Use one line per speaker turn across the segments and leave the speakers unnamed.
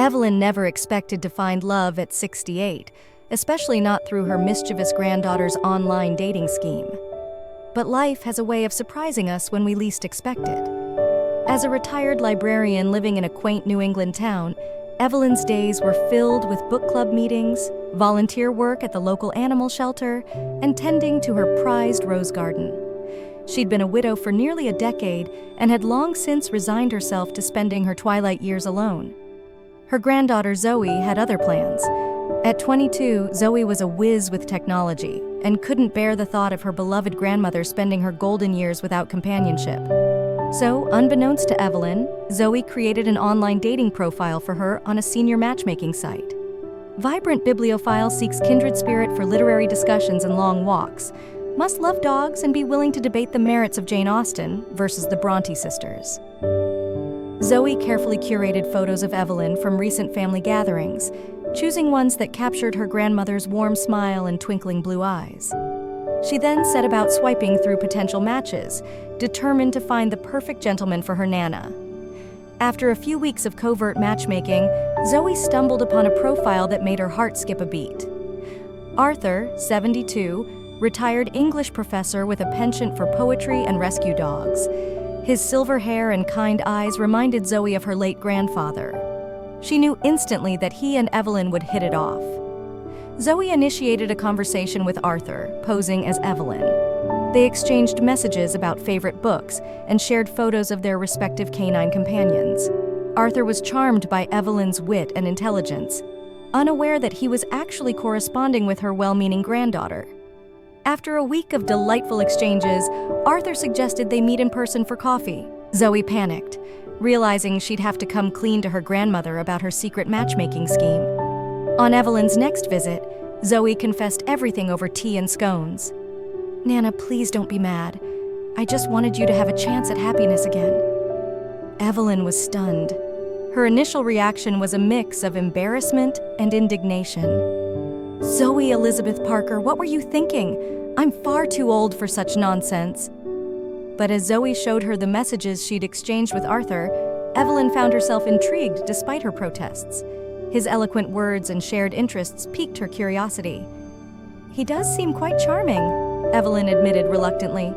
Evelyn never expected to find love at 68, especially not through her mischievous granddaughter's online dating scheme. But life has a way of surprising us when we least expect it. As a retired librarian living in a quaint New England town, Evelyn's days were filled with book club meetings, volunteer work at the local animal shelter, and tending to her prized rose garden. She'd been a widow for nearly a decade and had long since resigned herself to spending her twilight years alone. Her granddaughter Zoe had other plans. At 22, Zoe was a whiz with technology and couldn't bear the thought of her beloved grandmother spending her golden years without companionship. So, unbeknownst to Evelyn, Zoe created an online dating profile for her on a senior matchmaking site. Vibrant bibliophile seeks kindred spirit for literary discussions and long walks, must love dogs and be willing to debate the merits of Jane Austen versus the Bronte sisters. Zoe carefully curated photos of Evelyn from recent family gatherings, choosing ones that captured her grandmother's warm smile and twinkling blue eyes. She then set about swiping through potential matches, determined to find the perfect gentleman for her Nana. After a few weeks of covert matchmaking, Zoe stumbled upon a profile that made her heart skip a beat. Arthur, 72, retired English professor with a penchant for poetry and rescue dogs. His silver hair and kind eyes reminded Zoe of her late grandfather. She knew instantly that he and Evelyn would hit it off. Zoe initiated a conversation with Arthur, posing as Evelyn. They exchanged messages about favorite books and shared photos of their respective canine companions. Arthur was charmed by Evelyn's wit and intelligence, unaware that he was actually corresponding with her well-meaning granddaughter. After a week of delightful exchanges, Arthur suggested they meet in person for coffee. Zoe panicked, realizing she'd have to come clean to her grandmother about her secret matchmaking scheme. On Evelyn's next visit, Zoe confessed everything over tea and scones. "Nana, please don't be mad. I just wanted you to have a chance at happiness again." Evelyn was stunned. Her initial reaction was a mix of embarrassment and indignation. "Zoe Elizabeth Parker, what were you thinking? I'm far too old for such nonsense." But as Zoe showed her the messages she'd exchanged with Arthur, Evelyn found herself intrigued despite her protests. His eloquent words and shared interests piqued her curiosity. "He does seem quite charming," Evelyn admitted reluctantly.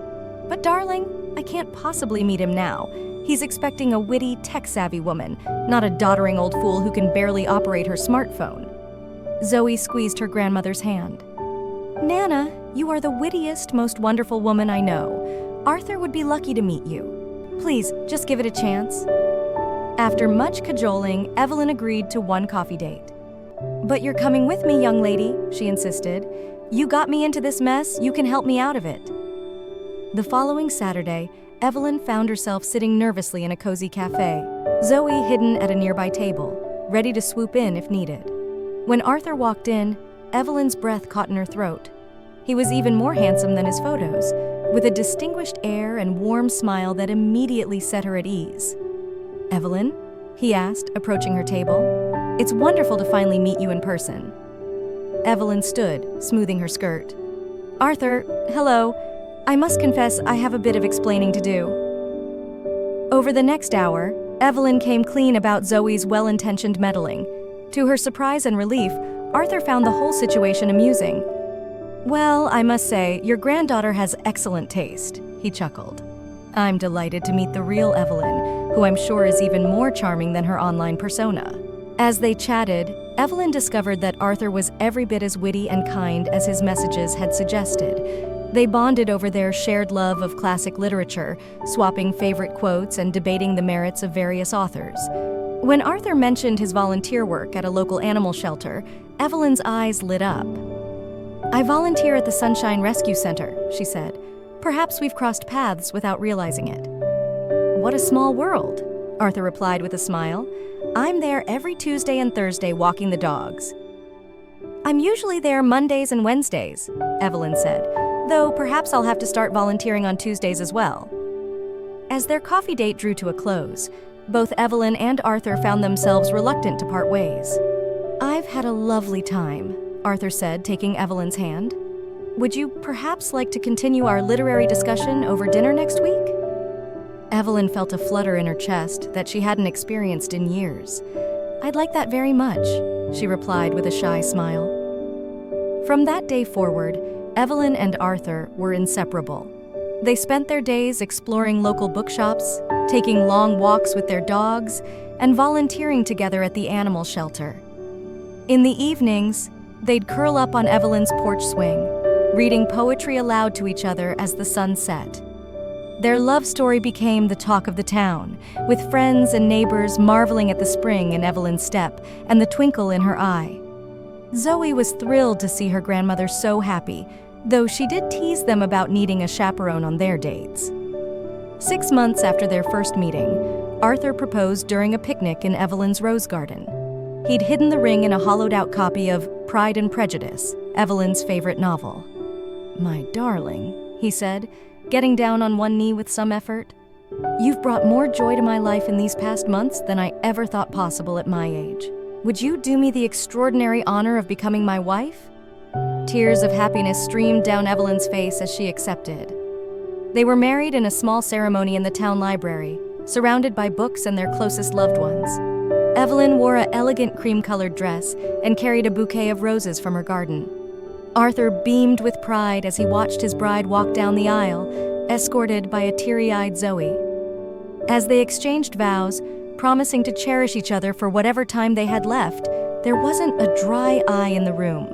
"But darling, I can't possibly meet him now. He's expecting a witty, tech-savvy woman, not a doddering old fool who can barely operate her smartphone." Zoe squeezed her grandmother's hand. "Nana, you are the wittiest, most wonderful woman I know. Arthur would be lucky to meet you. Please, just give it a chance." After much cajoling, Evelyn agreed to one coffee date. "But you're coming with me, young lady," she insisted. "You got me into this mess, you can help me out of it." The following Saturday, Evelyn found herself sitting nervously in a cozy cafe, Zoe hidden at a nearby table, ready to swoop in if needed. When Arthur walked in, Evelyn's breath caught in her throat. He was even more handsome than his photos, with a distinguished air and warm smile that immediately set her at ease. "Evelyn?" he asked, approaching her table. "It's wonderful to finally meet you in person." Evelyn stood, smoothing her skirt. "Arthur, hello. I must confess I have a bit of explaining to do." Over the next hour, Evelyn came clean about Zoe's well-intentioned meddling. To her surprise and relief, Arthur found the whole situation amusing. "Well, I must say, your granddaughter has excellent taste," he chuckled. "I'm delighted to meet the real Evelyn, who I'm sure is even more charming than her online persona." As they chatted, Evelyn discovered that Arthur was every bit as witty and kind as his messages had suggested. They bonded over their shared love of classic literature, swapping favorite quotes and debating the merits of various authors. When Arthur mentioned his volunteer work at a local animal shelter, Evelyn's eyes lit up. "I volunteer at the Sunshine Rescue Center," she said. "Perhaps we've crossed paths without realizing it." "What a small world," Arthur replied with a smile. "I'm there every Tuesday and Thursday walking the dogs." "I'm usually there Mondays and Wednesdays," Evelyn said, "though perhaps I'll have to start volunteering on Tuesdays as well." As their coffee date drew to a close, both Evelyn and Arthur found themselves reluctant to part ways. "I've had a lovely time," Arthur said, taking Evelyn's hand. "Would you perhaps like to continue our literary discussion over dinner next week?" Evelyn felt a flutter in her chest that she hadn't experienced in years. "I'd like that very much," she replied with a shy smile. From that day forward, Evelyn and Arthur were inseparable. They spent their days exploring local bookshops, taking long walks with their dogs, and volunteering together at the animal shelter. In the evenings, they'd curl up on Evelyn's porch swing, reading poetry aloud to each other as the sun set. Their love story became the talk of the town, with friends and neighbors marveling at the spring in Evelyn's step and the twinkle in her eye. Zoe was thrilled to see her grandmother so happy, though she did tease them about needing a chaperone on their dates. 6 months after their first meeting, Arthur proposed during a picnic in Evelyn's rose garden. He'd hidden the ring in a hollowed-out copy of Pride and Prejudice, Evelyn's favorite novel. "My darling," he said, getting down on one knee with some effort, "you've brought more joy to my life in these past months than I ever thought possible at my age. Would you do me the extraordinary honor of becoming my wife?" Tears of happiness streamed down Evelyn's face as she accepted. They were married in a small ceremony in the town library, surrounded by books and their closest loved ones. Evelyn wore an elegant cream-colored dress and carried a bouquet of roses from her garden. Arthur beamed with pride as he watched his bride walk down the aisle, escorted by a teary-eyed Zoe. As they exchanged vows, promising to cherish each other for whatever time they had left, there wasn't a dry eye in the room.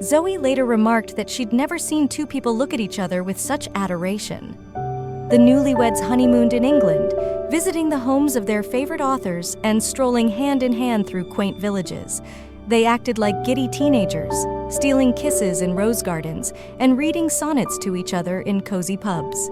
Zoe later remarked that she'd never seen two people look at each other with such adoration. The newlyweds honeymooned in England, visiting the homes of their favorite authors and strolling hand in hand through quaint villages. They acted like giddy teenagers, stealing kisses in rose gardens and reading sonnets to each other in cozy pubs.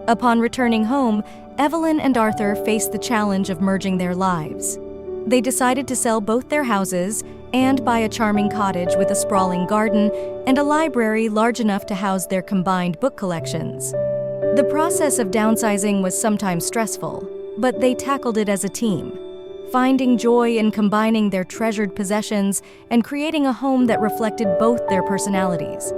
Upon returning home, Evelyn and Arthur faced the challenge of merging their lives. They decided to sell both their houses and buy a charming cottage with a sprawling garden and a library large enough to house their combined book collections. The process of downsizing was sometimes stressful, but they tackled it as a team, finding joy in combining their treasured possessions and creating a home that reflected both their personalities.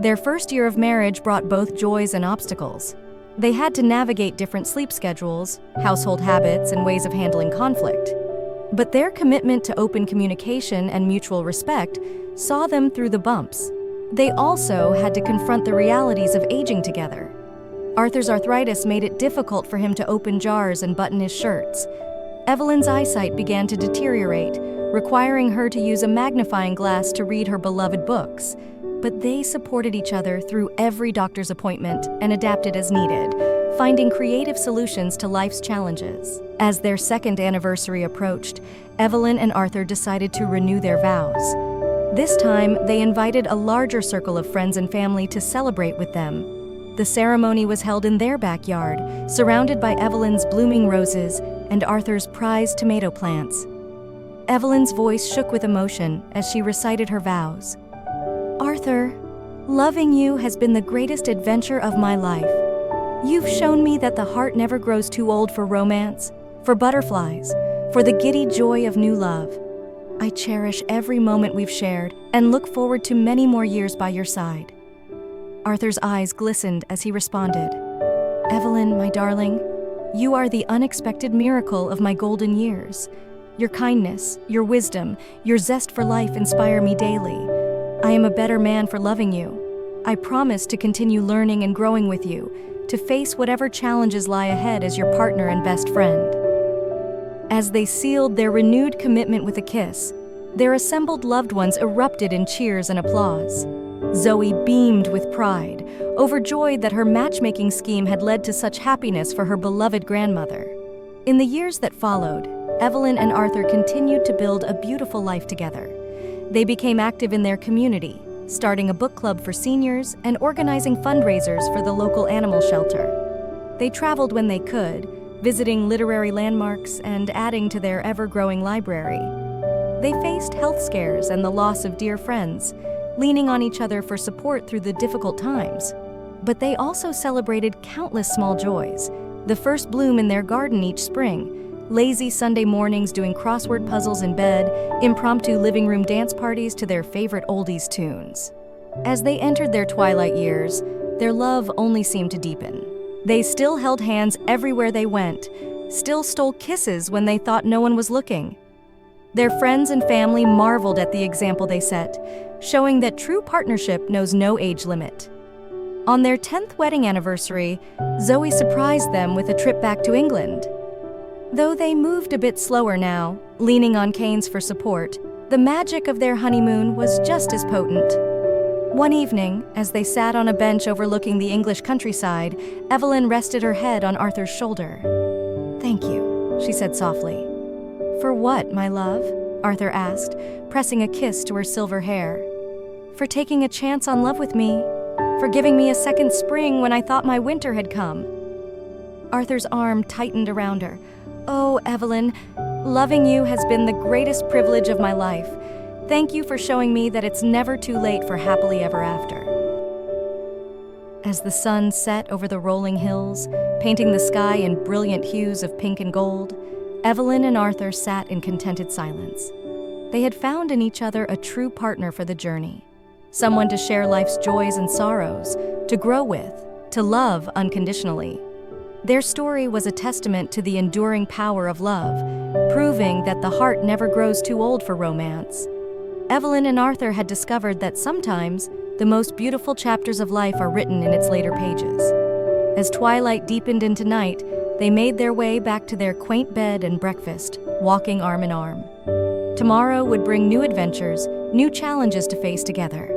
Their first year of marriage brought both joys and obstacles. They had to navigate different sleep schedules, household habits, and ways of handling conflict. But their commitment to open communication and mutual respect saw them through the bumps. They also had to confront the realities of aging together. Arthur's arthritis made it difficult for him to open jars and button his shirts. Evelyn's eyesight began to deteriorate, requiring her to use a magnifying glass to read her beloved books. But they supported each other through every doctor's appointment and adapted as needed, finding creative solutions to life's challenges. As their second anniversary approached, Evelyn and Arthur decided to renew their vows. This time, they invited a larger circle of friends and family to celebrate with them. The ceremony was held in their backyard, surrounded by Evelyn's blooming roses and Arthur's prized tomato plants. Evelyn's voice shook with emotion as she recited her vows. "Arthur, loving you has been the greatest adventure of my life. You've shown me that the heart never grows too old for romance, for butterflies, for the giddy joy of new love. I cherish every moment we've shared and look forward to many more years by your side." Arthur's eyes glistened as he responded, "Evelyn, my darling, you are the unexpected miracle of my golden years. Your kindness, your wisdom, your zest for life inspire me daily. I am a better man for loving you. I promise to continue learning and growing with you, to face whatever challenges lie ahead as your partner and best friend." As they sealed their renewed commitment with a kiss, their assembled loved ones erupted in cheers and applause. Zoe beamed with pride, overjoyed that her matchmaking scheme had led to such happiness for her beloved grandmother. In the years that followed, Evelyn and Arthur continued to build a beautiful life together. They became active in their community, starting a book club for seniors and organizing fundraisers for the local animal shelter. They traveled when they could, visiting literary landmarks and adding to their ever-growing library. They faced health scares and the loss of dear friends, leaning on each other for support through the difficult times. But they also celebrated countless small joys, the first bloom in their garden each spring, lazy Sunday mornings doing crossword puzzles in bed, impromptu living room dance parties to their favorite oldies tunes. As they entered their twilight years, their love only seemed to deepen. They still held hands everywhere they went, still stole kisses when they thought no one was looking. Their friends and family marveled at the example they set, showing that true partnership knows no age limit. On their 10th wedding anniversary, Zoe surprised them with a trip back to England. Though they moved a bit slower now, leaning on canes for support, the magic of their honeymoon was just as potent. One evening, as they sat on a bench overlooking the English countryside, Evelyn rested her head on Arthur's shoulder. "Thank you," she said softly. "For what, my love?" Arthur asked, pressing a kiss to her silver hair. "For taking a chance on love with me. For giving me a second spring when I thought my winter had come." Arthur's arm tightened around her. "Oh, Evelyn, loving you has been the greatest privilege of my life. Thank you for showing me that it's never too late for happily ever after." As the sun set over the rolling hills, painting the sky in brilliant hues of pink and gold, Evelyn and Arthur sat in contented silence. They had found in each other a true partner for the journey, someone to share life's joys and sorrows, to grow with, to love unconditionally. Their story was a testament to the enduring power of love, proving that the heart never grows too old for romance. Evelyn and Arthur had discovered that sometimes the most beautiful chapters of life are written in its later pages. As twilight deepened into night, they made their way back to their quaint bed and breakfast, walking arm in arm. Tomorrow would bring new adventures, new challenges to face together.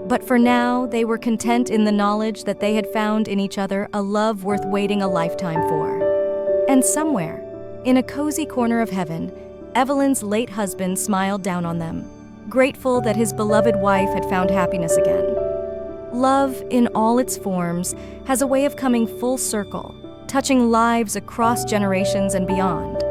But for now, they were content in the knowledge that they had found in each other a love worth waiting a lifetime for. And somewhere, in a cozy corner of heaven, Evelyn's late husband smiled down on them, grateful that his beloved wife had found happiness again. Love, in all its forms, has a way of coming full circle, touching lives across generations and beyond.